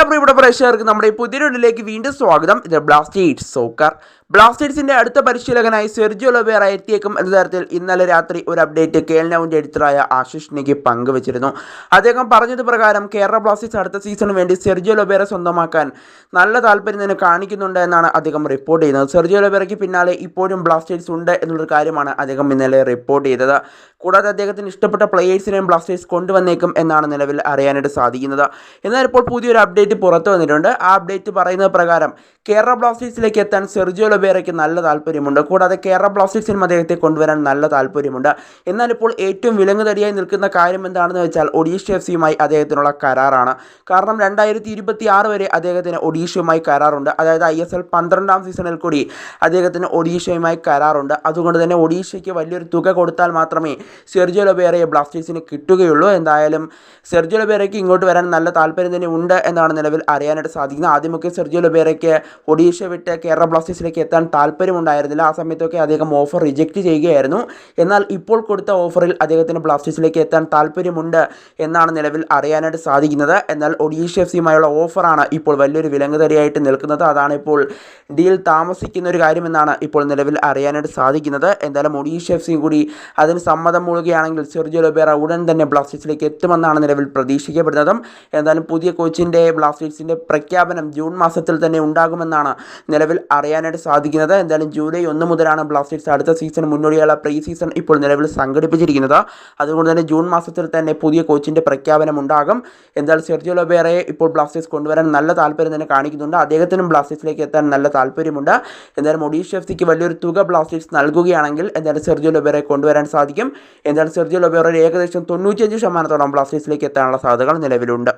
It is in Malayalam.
എല്ലാ പ്രിയപ്പെട്ട പ്രേക്ഷകർക്കും നമ്മുടെ ഈ പുതിയ വീഡിയോയിലേക്ക് വീണ്ടും സ്വാഗതം. ഇത് ബ്ലാസ്റ്റേഴ്സ് സോക്കർ. ബ്ലാസ്റ്റേഴ്സിന്റെ അടുത്ത പരിശീലകനായി സെർജിയോ ലൊബേറ എത്തിയേക്കും എന്ന തരത്തിൽ ഇന്നലെ രാത്രി ഒരു അപ്ഡേറ്റ് കേൾനൌവിന്റെ എഡിറ്ററായ ആശിഷ് നെഗി പങ്കുവച്ചിരുന്നു. അദ്ദേഹം പറഞ്ഞത് പ്രകാരം കേരള ബ്ലാസ്റ്റേഴ്സ് അടുത്ത സീസണിന് വേണ്ടി സെർജിയോ ലൊബേറ സ്വന്തമാക്കാൻ നല്ല താല്പര്യം തന്നെ കാണിക്കുന്നുണ്ട് എന്നാണ് അദ്ദേഹം റിപ്പോർട്ട് ചെയ്യുന്നത്. സെർജിയോ ലൊബേറയ്ക്ക് പിന്നാലെ ഇപ്പോഴും ബ്ലാസ്റ്റേഴ്സ് ഉണ്ട് എന്നുള്ളൊരു കാര്യമാണ് അദ്ദേഹം ഇന്നലെ റിപ്പോർട്ട് ചെയ്തത്. കൂടാതെ അദ്ദേഹത്തിന് ഇഷ്ടപ്പെട്ട പ്ലേയേഴ്സിനെയും ബ്ലാസ്റ്റേഴ്സ് കൊണ്ടുവന്നേക്കും എന്നാണ് നിലവിൽ അറിയാനായിട്ട് സാധിക്കുന്നത്. എന്നാൽ ഇപ്പോൾ പുതിയൊരു അപ്ഡേറ്റ് പുറത്തു വന്നിട്ടുണ്ട്. ആ അപ്ഡേറ്റ് പറയുന്നത് പ്രകാരം കേരള ബ്ലാസ്റ്റേഴ്സിലേക്ക് എത്താൻ സെർജിയോ ലൊബേറയ്ക്ക് നല്ല താല്പര്യമുണ്ട്. കൂടാതെ കേരള ബ്ലാസ്റ്റേഴ്സിനും അദ്ദേഹത്തെ കൊണ്ടുവരാൻ നല്ല താല്പര്യമുണ്ട്. എന്നാൽ ഇപ്പോൾ ഏറ്റവും വിലങ്ങുതടിയായി നിൽക്കുന്ന കാര്യം എന്താണെന്ന് വെച്ചാൽ ഒഡീഷ എഫ്സിയുമായി അദ്ദേഹത്തിനുള്ള കരാറാണ്. കാരണം 2026 വരെ അദ്ദേഹത്തിന് ഒഡീഷയുമായി കരാറുണ്ട്. അതായത് ISL 12ാം സീസണിൽ കൂടി അദ്ദേഹത്തിന് ഒഡീഷയുമായി കരാറുണ്ട്. അതുകൊണ്ട് തന്നെ ഒഡീഷയ്ക്ക് വലിയൊരു തുക കൊടുത്താൽ മാത്രമേ സെർജിയോ ലൊബേറയെ ബ്ലാസ്റ്റേഴ്സിന് കിട്ടുകയുള്ളൂ. എന്തായാലും സെർജിയോ ലൊബേറയ്ക്ക് ഇങ്ങോട്ട് വരാൻ നല്ല താല്പര്യം തന്നെ ഉണ്ട് എന്നാണ് നിലവിൽ അറിയാനായിട്ട് സാധിക്കുന്നത്. ആദ്യമൊക്കെ സെർജിയോ ലൊബേറയ്ക്ക് ഒഡീഷ വിട്ട് കേരള ബ്ലാസ്റ്റേഴ്സിലേക്ക് എത്താൻ താല്പര്യമുണ്ടായിരുന്നില്ല. ആ സമയത്തൊക്കെ അദ്ദേഹം ഓഫർ റിജക്റ്റ് ചെയ്യുകയായിരുന്നു. എന്നാൽ ഇപ്പോൾ കൊടുത്ത ഓഫറിൽ അദ്ദേഹത്തിന് ബ്ലാസ്റ്റേഴ്സിലേക്ക് എത്താൻ താല്പര്യമുണ്ട് എന്നാണ് നിലവിൽ അറിയാനായിട്ട് സാധിക്കുന്നത്. എന്നാൽ ഒഡീഷ എഫ്സിയുമായുള്ള ഓഫറാണ് ഇപ്പോൾ വലിയൊരു വിലങ്ങുതടിയായിട്ട് നിൽക്കുന്നത്. അതാണ് ഇപ്പോൾ ഡീൽ താമസിക്കുന്ന ഒരു കാര്യമെന്നാണ് ഇപ്പോൾ നിലവിൽ അറിയാനായിട്ട് സാധിക്കുന്നത്. എന്തായാലും ഒഡീഷ എഫ്സിയും കൂടി അതിന് സമ്മതം മൂളുകയാണെങ്കിൽ സെർജിയോ ലൊബേറ ഉടൻ തന്നെ ബ്ലാസ്റ്റേഴ്സിലേക്ക് എത്തുമെന്നാണ് നിലവിൽ പ്രതീക്ഷിക്കപ്പെടുന്നതും. എന്തായാലും പുതിയ കോച്ചിൻ്റെ ബ്ലാസ്റ്റേഴ്സിൻ്റെ പ്രഖ്യാപനം ജൂൺ മാസത്തിൽ തന്നെ ഉണ്ടാകുമെന്നാണ് നിലവിൽ അറിയാനായിട്ട് സാധിക്കുന്നത്. എന്തായാലും ജൂലൈ 1 മുതലാണ് ബ്ലാസ്റ്റേഴ്സ് അടുത്ത സീസൺ മുന്നോടിയുള്ള പ്രീ സീസൺ ഇപ്പോൾ നിലവിൽ സംഘടിപ്പിച്ചിരിക്കുന്നത്. അതുകൊണ്ട് തന്നെ ജൂൺ മാസത്തിൽ തന്നെ പുതിയ കോച്ചിൻ്റെ പ്രഖ്യാപനം ഉണ്ടാകും. എന്തായാലും സെർജിയോ ലൊബേറയെ ഇപ്പോൾ ബ്ലാസ്റ്റേഴ്സ് കൊണ്ടുവരാൻ നല്ല താല്പര്യം തന്നെ കാണിക്കുന്നുണ്ട്. അദ്ദേഹത്തിനും ബ്ലാസ്റ്റേഴ്സിലേക്ക് എത്താൻ നല്ല താല്പര്യമുണ്ട്. എന്തായാലും ഒഡീഷ എഫ്സിക്ക് വലിയൊരു തുക ബ്ലാസ്റ്റേഴ്സ് നൽകുകയാണെങ്കിൽ എന്തായാലും സെർജിയോ ലൊബേറയെ കൊണ്ടുവരാൻ സാധിക്കും. എന്തായാലും സെർജിയോ ലൊബേറ ഏകദേശം 95% ബ്ലാസ്റ്റേഴ്സിലേക്ക് എത്താനുള്ള സാധ്യതകൾ നിലവിലുണ്ട്.